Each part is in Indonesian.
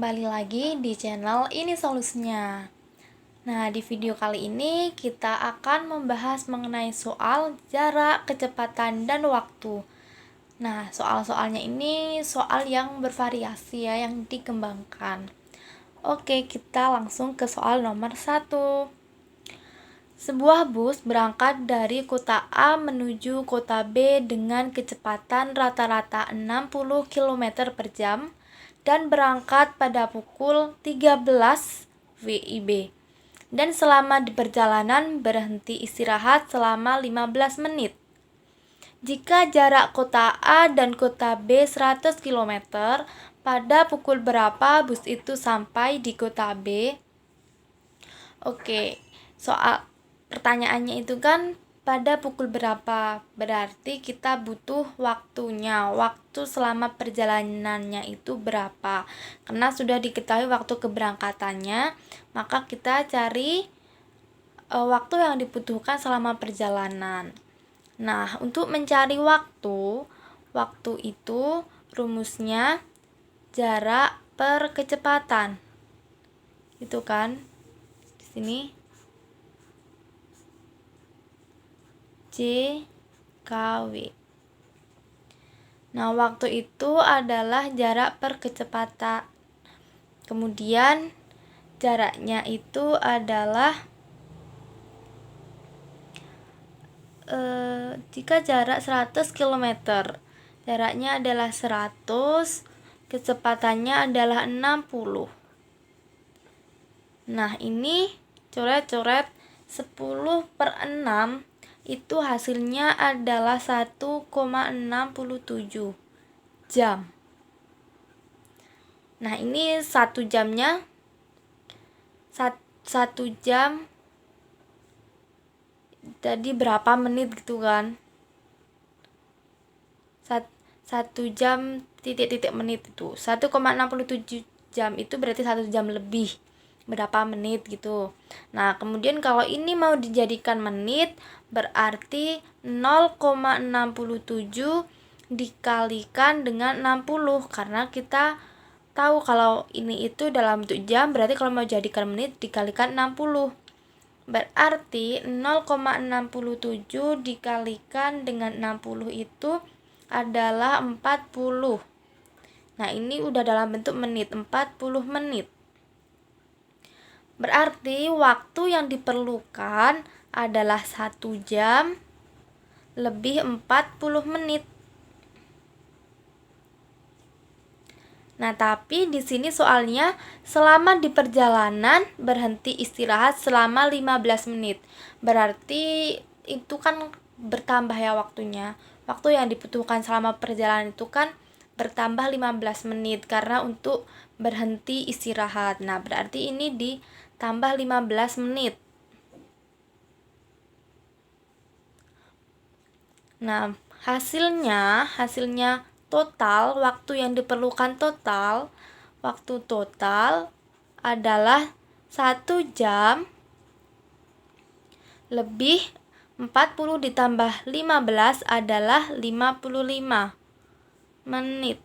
kembali lagi di channel Ini Solusinya. Nah, di video kali ini kita akan membahas mengenai soal jarak, kecepatan, dan waktu. Nah, soal-soalnya ini soal yang bervariasi ya, yang dikembangkan. Oke, kita langsung ke soal nomor 1. Sebuah bus berangkat dari kota A menuju kota B dengan kecepatan rata-rata 60 km per jam dan berangkat pada pukul 13 WIB. Dan selama di perjalanan berhenti istirahat selama 15 menit. Jika jarak kota A dan kota B 100 km, pada pukul berapa bus itu sampai di kota B? Oke, soal pertanyaannya itu kan pada pukul berapa, berarti kita butuh waktunya, waktu selama perjalanannya itu berapa. Karena sudah diketahui waktu keberangkatannya, maka kita cari waktu yang dibutuhkan selama perjalanan. Nah, untuk mencari waktu itu rumusnya jarak per kecepatan. Itu kan di sini JKW. Nah, waktu itu adalah jarak per kecepatan. Kemudian jaraknya itu adalah jika jarak 100 km, jaraknya adalah 100, kecepatannya adalah 60. Nah, ini coret-coret 10/6 itu hasilnya adalah 1,67 jam. Nah, ini 1 jamnya 1 jam jadi berapa menit gitu kan? 1 jam titik-titik menit itu 1,67 jam itu berarti 1 jam lebih berapa menit gitu. Nah, kemudian kalau ini mau dijadikan menit berarti 0,67 dikalikan dengan 60 karena kita tahu kalau ini itu dalam bentuk jam, berarti kalau mau jadikan menit dikalikan 60. Berarti 0,67 dikalikan dengan 60 itu adalah 40. Nah, ini udah dalam bentuk menit, 40 menit. Berarti waktu yang diperlukan adalah 1 jam lebih 40 menit. Nah, tapi di sini soalnya selama di perjalanan berhenti istirahat selama 15 menit. Berarti itu kan bertambah ya waktunya. Waktu yang dibutuhkan selama perjalanan itu kan bertambah 15 menit karena untuk berhenti istirahat. Nah, berarti ini ditambah 15 menit. Nah, hasilnya total, waktu yang diperlukan waktu total adalah 1 jam lebih 40 ditambah 15 adalah 55 menit.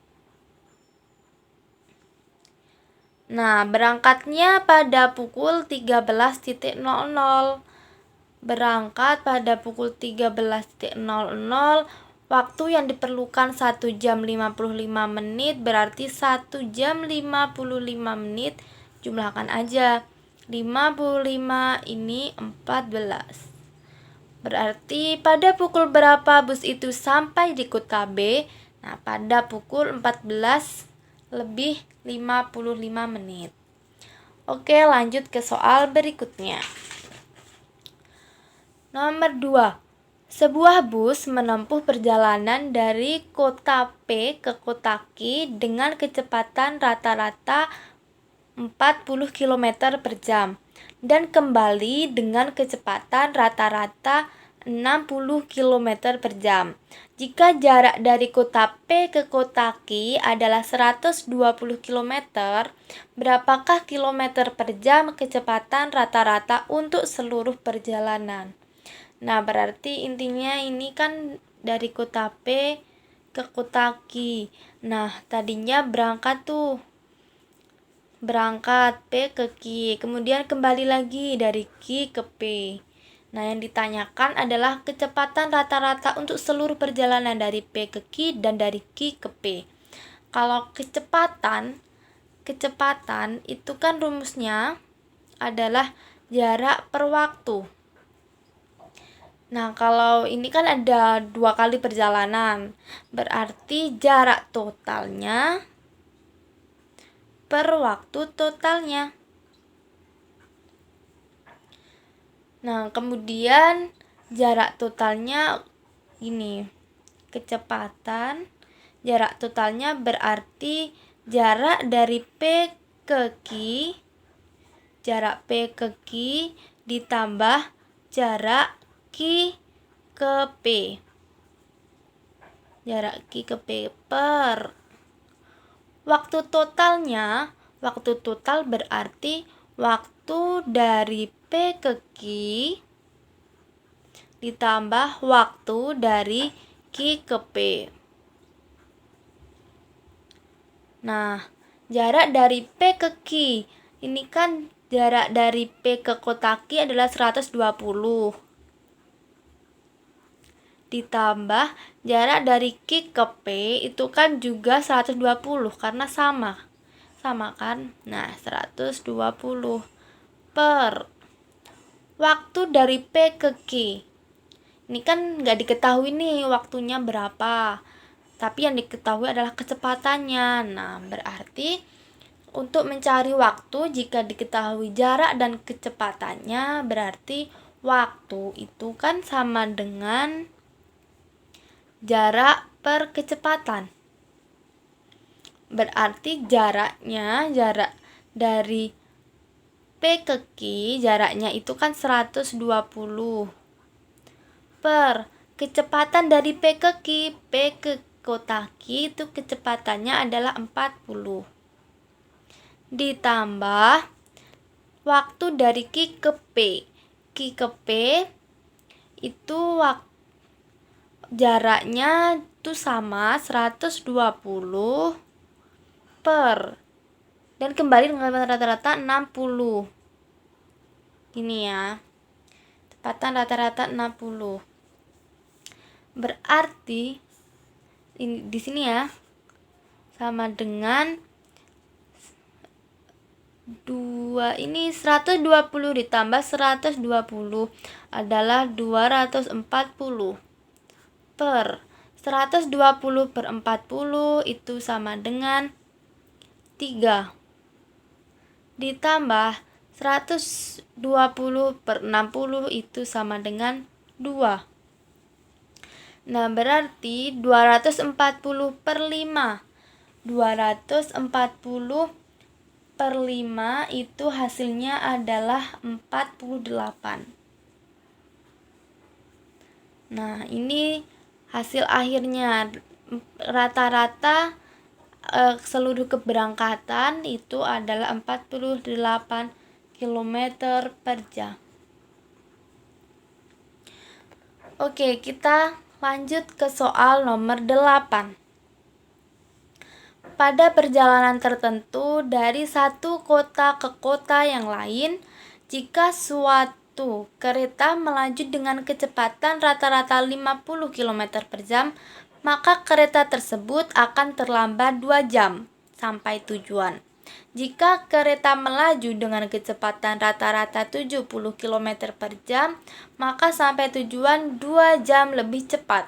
Nah, berangkatnya pada pukul 13.00. Berangkat pada pukul 13.00, waktu yang diperlukan 1 jam 55 menit, berarti 1 jam 55 menit, jumlahkan aja. 55 ini 14. Berarti pada pukul berapa bus itu sampai di kota B? Nah, pada pukul 14 lebih 55 menit. Oke, lanjut ke soal berikutnya. Nomor 2. Sebuah bus menempuh perjalanan dari kota P ke kota Q dengan kecepatan rata-rata 40 km per jam dan kembali dengan kecepatan rata-rata 60 km per jam. Jika jarak dari kota P ke kota Q adalah 120 km, berapakah kilometer per jam kecepatan rata-rata untuk seluruh perjalanan? Nah, berarti intinya ini kan dari kota P ke kota Q. Nah, tadinya berangkat berangkat P ke Q, kemudian kembali lagi dari Q ke P. Nah, yang ditanyakan adalah kecepatan rata-rata untuk seluruh perjalanan dari P ke Q dan dari Q ke P. Kalau kecepatan itu kan rumusnya adalah jarak per waktu. Nah, kalau ini kan ada 2 kali perjalanan, berarti jarak totalnya per waktu totalnya. Nah, kemudian jarak totalnya ini, kecepatan, jarak totalnya berarti jarak dari P ke Q, jarak P ke Q ditambah jarak Q ke P. Jarak Q ke P per waktu totalnya. Waktu total berarti waktu dari P ke Q ditambah waktu dari Q ke P. Nah, jarak dari P ke Q ini kan jarak dari P ke kota Q adalah 120. Ditambah jarak dari Q ke P itu kan juga 120 karena sama kan. Nah, 120 per waktu dari P ke Q. Ini kan nggak diketahui nih waktunya berapa, tapi yang diketahui adalah kecepatannya. Nah, berarti untuk mencari waktu jika diketahui jarak dan kecepatannya, berarti waktu itu kan sama dengan jarak per kecepatan. Berarti jarak dari P ke Q, jaraknya itu kan 120 per kecepatan dari P ke Q. P ke kota Q itu kecepatannya adalah 40. Ditambah waktu dari Q ke P. Q ke P itu jaraknya itu sama 120 per, dan kembali dengan rata-rata 60. Ini ya, kecepatan rata-rata 60. Berarti di sini ya sama dengan 120 ditambah 120 adalah 240 per 120 per 40 itu sama dengan 3 ditambah 120 per 60 itu sama dengan 2. Nah, berarti 240 per 5. 240 per 5 itu hasilnya adalah 48. Nah, ini hasil akhirnya. Rata-rata seluruh keberangkatan itu adalah 48 km per jam. Oke, kita lanjut ke soal nomor 8. Pada perjalanan tertentu dari satu kota ke kota yang lain, jika suatu kereta melaju dengan kecepatan rata-rata 50 km per jam, maka kereta tersebut akan terlambat 2 jam sampai tujuan. Jika kereta melaju dengan kecepatan rata-rata 70 km per jam, maka sampai tujuan 2 jam lebih cepat.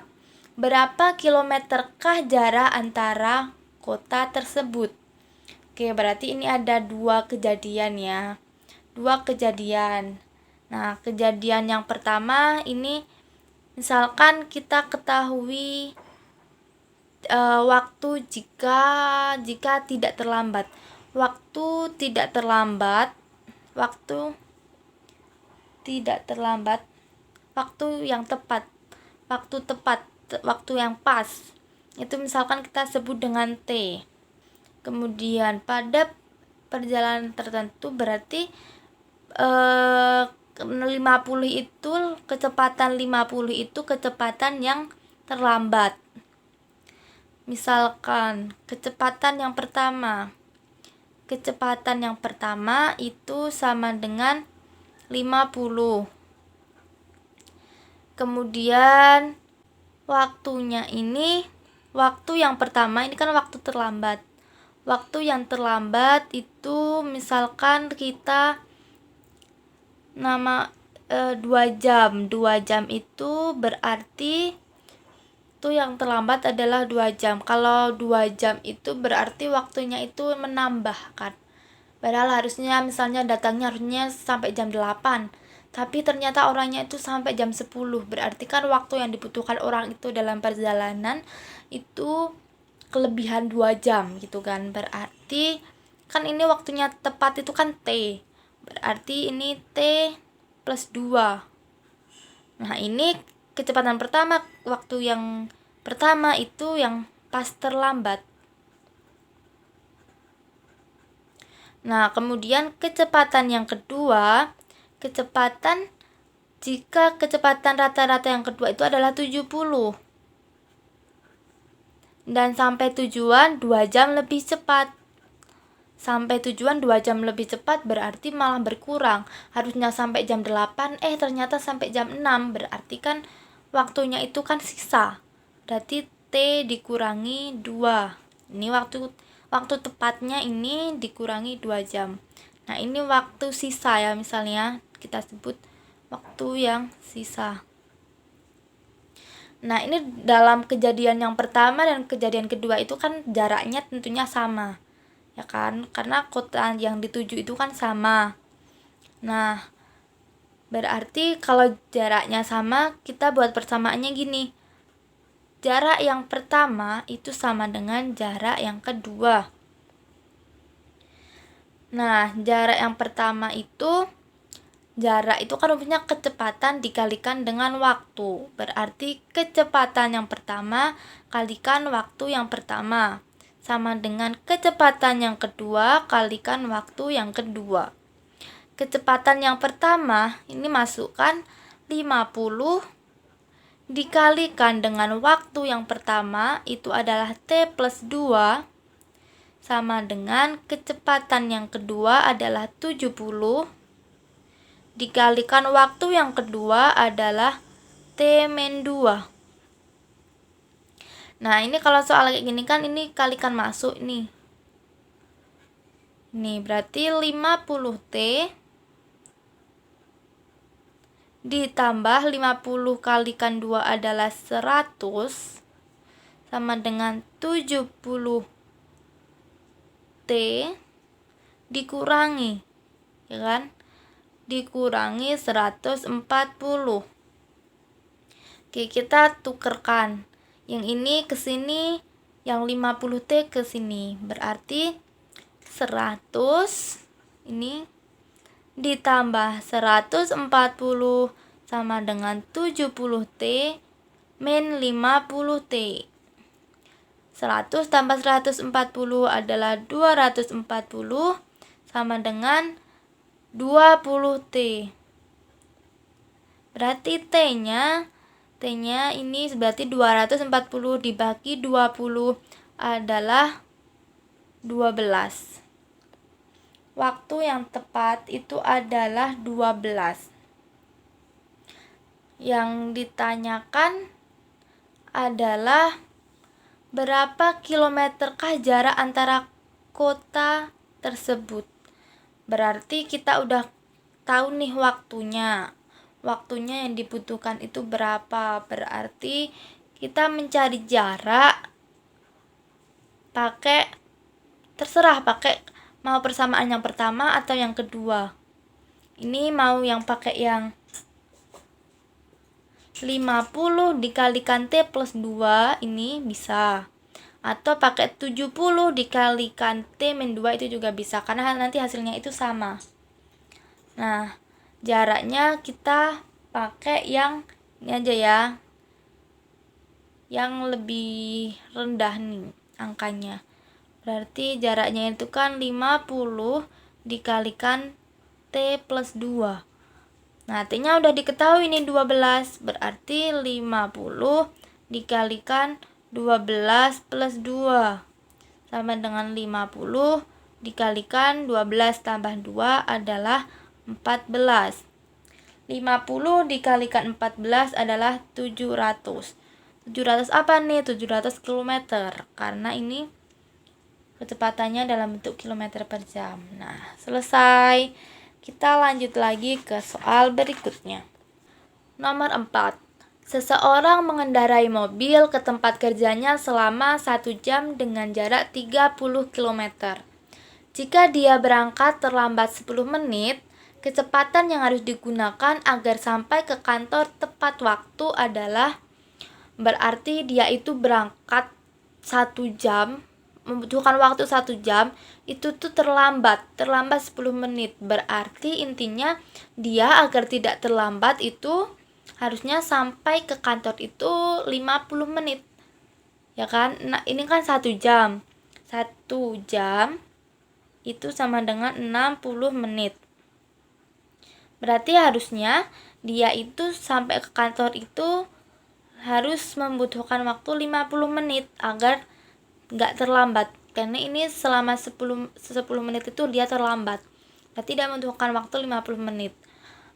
Berapa kilometerkah jarak antara kota tersebut? Oke, berarti ini ada 2 kejadian ya. 2 kejadian. Nah, kejadian yang pertama ini misalkan kita ketahui waktu jika tidak terlambat. Waktu yang tepat, waktu yang pas. Itu misalkan kita sebut dengan T. Kemudian pada perjalanan tertentu berarti 50 itu kecepatan 50 itu kecepatan yang terlambat. Misalkan kecepatan yang pertama kecepatan yang pertama itu sama dengan 50. Kemudian waktunya ini, waktu yang pertama ini kan waktu terlambat. Waktu yang terlambat itu misalkan kita 2 jam. 2 jam itu berarti itu yang terlambat adalah 2 jam. Kalau 2 jam itu berarti waktunya itu menambah kan. Padahal harusnya misalnya datangnya harusnya sampai jam 8. Tapi ternyata orangnya itu sampai jam 10. Berarti kan waktu yang dibutuhkan orang itu dalam perjalanan itu kelebihan 2 jam gitu kan. Berarti kan ini waktunya tepat itu kan T. Berarti ini T plus 2. Nah, ini kecepatan pertama, waktu yang pertama itu yang pas terlambat. Nah, kemudian kecepatan yang kedua, jika kecepatan rata-rata yang kedua itu adalah 70. Dan sampai tujuan 2 jam lebih cepat. Sampai tujuan 2 jam lebih cepat berarti malah berkurang. Harusnya sampai jam 8, ternyata sampai jam 6. Berarti kan waktunya itu kan sisa. Berarti T dikurangi 2. Ini waktu tepatnya ini dikurangi 2 jam. Nah, ini waktu sisa ya, misalnya kita sebut waktu yang sisa. Nah, ini dalam kejadian yang pertama dan kejadian kedua itu kan jaraknya tentunya sama. Ya kan? Karena kota yang dituju itu kan sama. Nah, berarti kalau jaraknya sama, kita buat persamaannya gini. Jarak yang pertama itu sama dengan jarak yang kedua. Nah, jarak yang pertama itu, jarak itu kan rumusnya kecepatan dikalikan dengan waktu. Berarti kecepatan yang pertama kalikan waktu yang pertama sama dengan kecepatan yang kedua kalikan waktu yang kedua. Kecepatan yang pertama ini masukkan 50 dikalikan dengan waktu yang pertama itu adalah T plus 2 sama dengan kecepatan yang kedua adalah 70 dikalikan waktu yang kedua adalah T min 2. Nah, ini kalau soal kayak gini kan ini kalikan masuk nih. Nih, berarti 50T ditambah 50 kalikan 2 adalah 100 sama dengan 70T dikurangi, ya kan? Dikurangi 140. Oke, kita tukerkan. Yang ini ke sini, yang 50T ke sini. Berarti 100 ini ditambah 140 sama dengan 70T min 50T. 100 tambah 140 adalah 240 sama dengan 20T. Berarti T-nya ini berarti 240 dibagi 20 adalah 12. Waktu yang tepat itu adalah 12. Yang ditanyakan adalah berapa kilometerkah jarak antara kota tersebut. Berarti kita udah tahu nih waktunya. Waktunya yang dibutuhkan itu berapa. Berarti kita mencari jarak pakai mau persamaan yang pertama atau yang kedua. Ini mau yang pakai yang 50 dikalikan T plus 2 ini bisa. Atau pakai 70 dikalikan T min 2 itu juga bisa. Karena nanti hasilnya itu sama. Nah, jaraknya kita pakai yang ini aja ya. Yang lebih rendah nih angkanya. Berarti jaraknya itu kan 50 dikalikan T plus 2. Nah, T-nya udah diketahui ini 12. Berarti 50 dikalikan 12 plus 2. Sama dengan 50 dikalikan 12 tambah 2 adalah 14. 50 dikalikan 14 adalah 700. 700 apa nih? 700 km, karena ini kecepatannya dalam bentuk kilometer per jam. Nah, selesai. Kita lanjut lagi ke soal berikutnya. Nomor 4. Seseorang mengendarai mobil ke tempat kerjanya selama 1 jam dengan jarak 30 km. Jika dia berangkat terlambat 10 menit, kecepatan yang harus digunakan agar sampai ke kantor tepat waktu adalah, berarti dia itu berangkat 1 jam, membutuhkan waktu 1 jam, itu tuh terlambat 10 menit. Berarti intinya dia agar tidak terlambat itu harusnya sampai ke kantor itu 50 menit. Ya kan? Nah, ini kan 1 jam. 1 jam itu sama dengan 60 menit. Berarti harusnya dia itu sampai ke kantor itu harus membutuhkan waktu 50 menit agar nggak terlambat. Karena ini selama 10 menit itu dia terlambat. Berarti dia membutuhkan waktu 50 menit.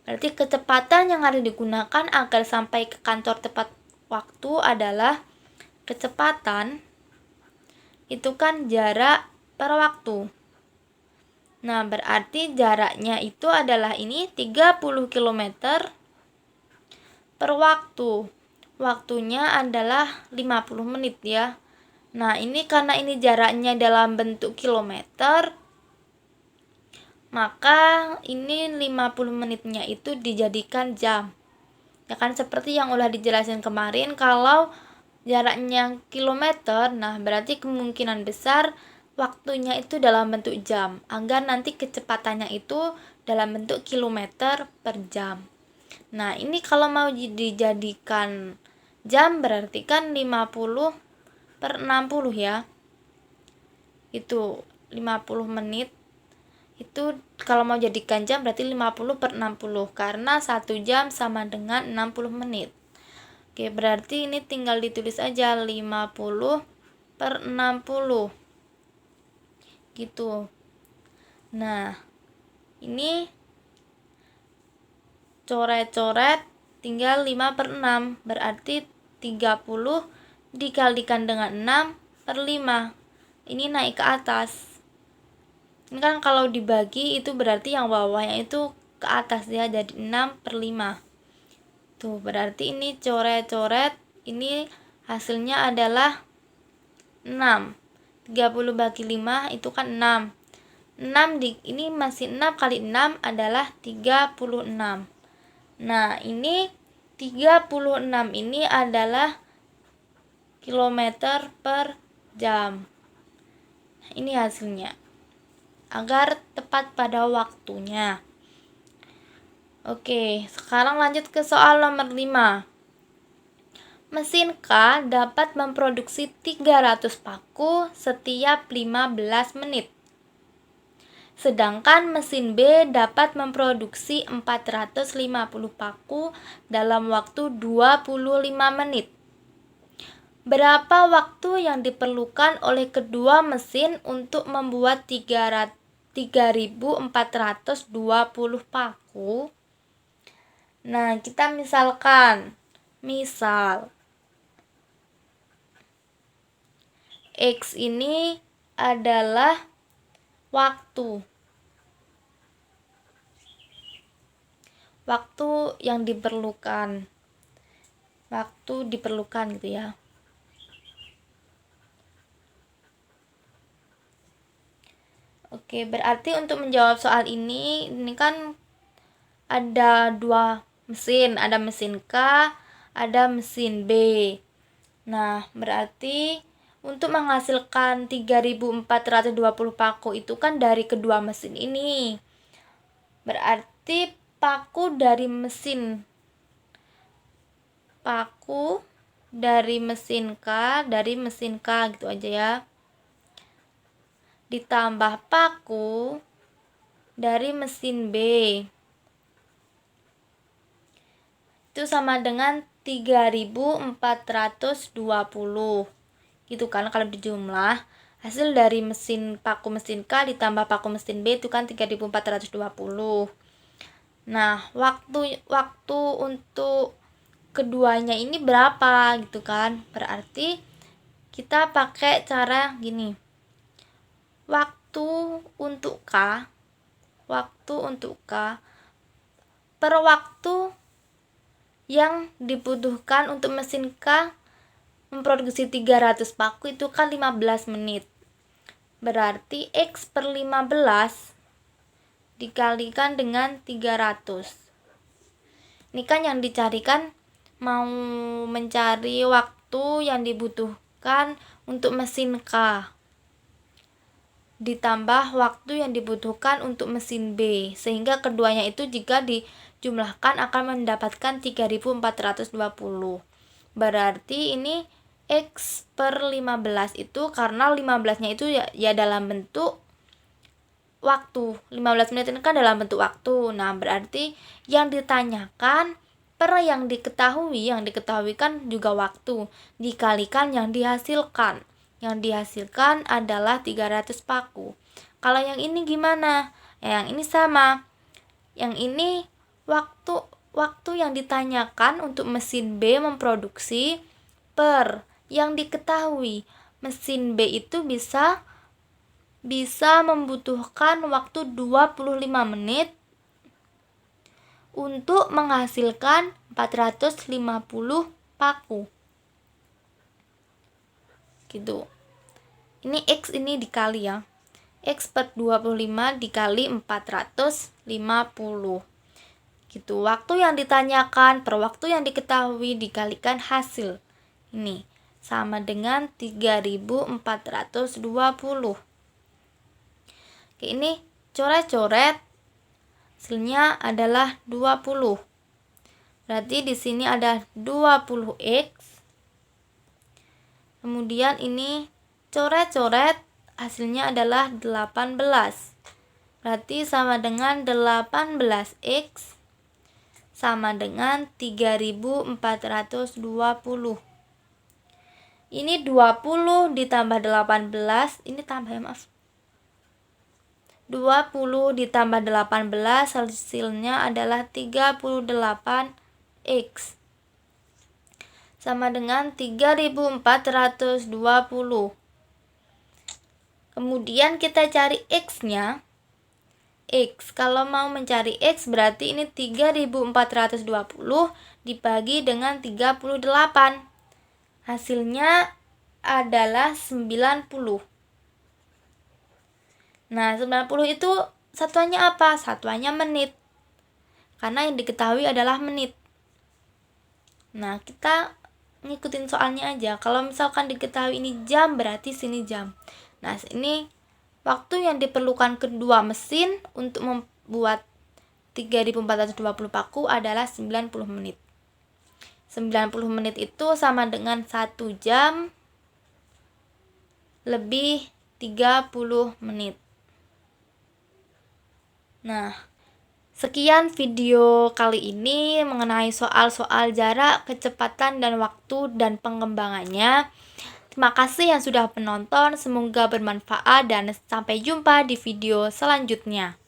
Berarti kecepatan yang harus digunakan agar sampai ke kantor tepat waktu adalah kecepatan itu kan jarak per waktu. Nah, berarti jaraknya itu adalah ini 30 km per waktu. Waktunya adalah 50 menit ya. Nah, ini karena ini jaraknya dalam bentuk kilometer, maka ini 50 menitnya itu dijadikan jam. Ya kan, seperti yang udah dijelasin kemarin, kalau jaraknya kilometer, nah berarti kemungkinan besar waktunya itu dalam bentuk jam, agar nanti kecepatannya itu dalam bentuk kilometer per jam. Nah, ini kalau mau dijadikan jam berarti kan 50 per 60 ya. Itu 50 menit. Itu kalau mau jadikan jam berarti 50 per 60, karena 1 jam sama dengan 60 menit. Oke, berarti ini tinggal ditulis aja 50 per 60 gitu. Nah, ini coret-coret tinggal 5 per 6, berarti 30 dikalikan dengan 6 per 5. Ini naik ke atas. Ini kan kalau dibagi itu berarti yang bawahnya itu ke atas ya, jadi 6 per 5. Tuh, berarti ini coret-coret, ini hasilnya adalah 6. 30 bagi 5 itu kan 6. Ini masih 6 kali 6 adalah 36. Nah, ini 36 ini adalah kilometer per jam. Ini hasilnya, agar tepat pada waktunya. Oke, sekarang lanjut ke soal nomor 5. Mesin K dapat memproduksi 300 paku setiap 15 menit. Sedangkan mesin B dapat memproduksi 450 paku dalam waktu 25 menit. Berapa waktu yang diperlukan oleh kedua mesin untuk membuat 3.420 paku? Nah, kita misalkan, X ini adalah waktu yang diperlukan. Waktu diperlukan gitu ya. Oke, berarti untuk menjawab soal ini kan ada 2 mesin, ada mesin K, ada mesin B. Nah, berarti untuk menghasilkan 3.420 paku itu kan dari kedua mesin ini. Berarti paku dari mesin K gitu aja ya. Ditambah paku dari mesin B. Itu sama dengan 3.420. Gitu kan kalau dijumlah. Hasil dari paku mesin K ditambah paku mesin B itu kan 3420. Nah, waktu untuk keduanya ini berapa gitu kan? Berarti kita pakai cara gini. Waktu untuk K per waktu yang dibutuhkan untuk mesin K memproduksi 300 paku itu kan 15 menit. Berarti X per 15 dikalikan dengan 300. Ini kan yang dicarikan, mau mencari waktu yang dibutuhkan untuk mesin K ditambah waktu yang dibutuhkan untuk mesin B, sehingga keduanya itu jika dijumlahkan akan mendapatkan 3420. Berarti ini X per 15 itu karena 15-nya itu ya dalam bentuk waktu. 15 menit ini kan dalam bentuk waktu. Nah, berarti yang ditanyakan per yang diketahui kan juga waktu, dikalikan yang dihasilkan. Yang dihasilkan adalah 300 paku. Kalau yang ini gimana? Yang ini sama. Yang ini waktu yang ditanyakan untuk mesin B memproduksi per yang diketahui. Mesin B itu bisa membutuhkan waktu 25 menit untuk menghasilkan 450 paku. Gitu. Ini X ini dikali ya. X per 25 dikali 450. Gitu. Waktu yang ditanyakan per waktu yang diketahui dikalikan hasil. Ini sama dengan 3420. Oke, ini coret-coret. Hasilnya adalah 20. Berarti di sini ada 20X. Kemudian ini coret-coret, hasilnya adalah 18. Berarti sama dengan 18X sama dengan 3420. Ini 20 ditambah 18, ini tambah ya maaf. 20 ditambah 18 hasilnya adalah 38X. Sama dengan 3420. Kemudian kita cari X-nya. X, kalau mau mencari X berarti ini 3420 dibagi dengan 38. Hasilnya adalah 90. Nah, 90 itu satuannya apa? Satuannya menit. Karena yang diketahui adalah menit. Nah, kita ngikutin soalnya aja. Kalau misalkan diketahui ini jam, berarti sini jam. Nah, ini waktu yang diperlukan kedua mesin untuk membuat 3420 paku adalah 90 menit. 90 menit itu sama dengan 1 jam lebih 30 menit. Nah, sekian video kali ini mengenai soal-soal jarak, kecepatan, dan waktu dan pengembangannya. Terima kasih yang sudah menonton, semoga bermanfaat dan sampai jumpa di video selanjutnya.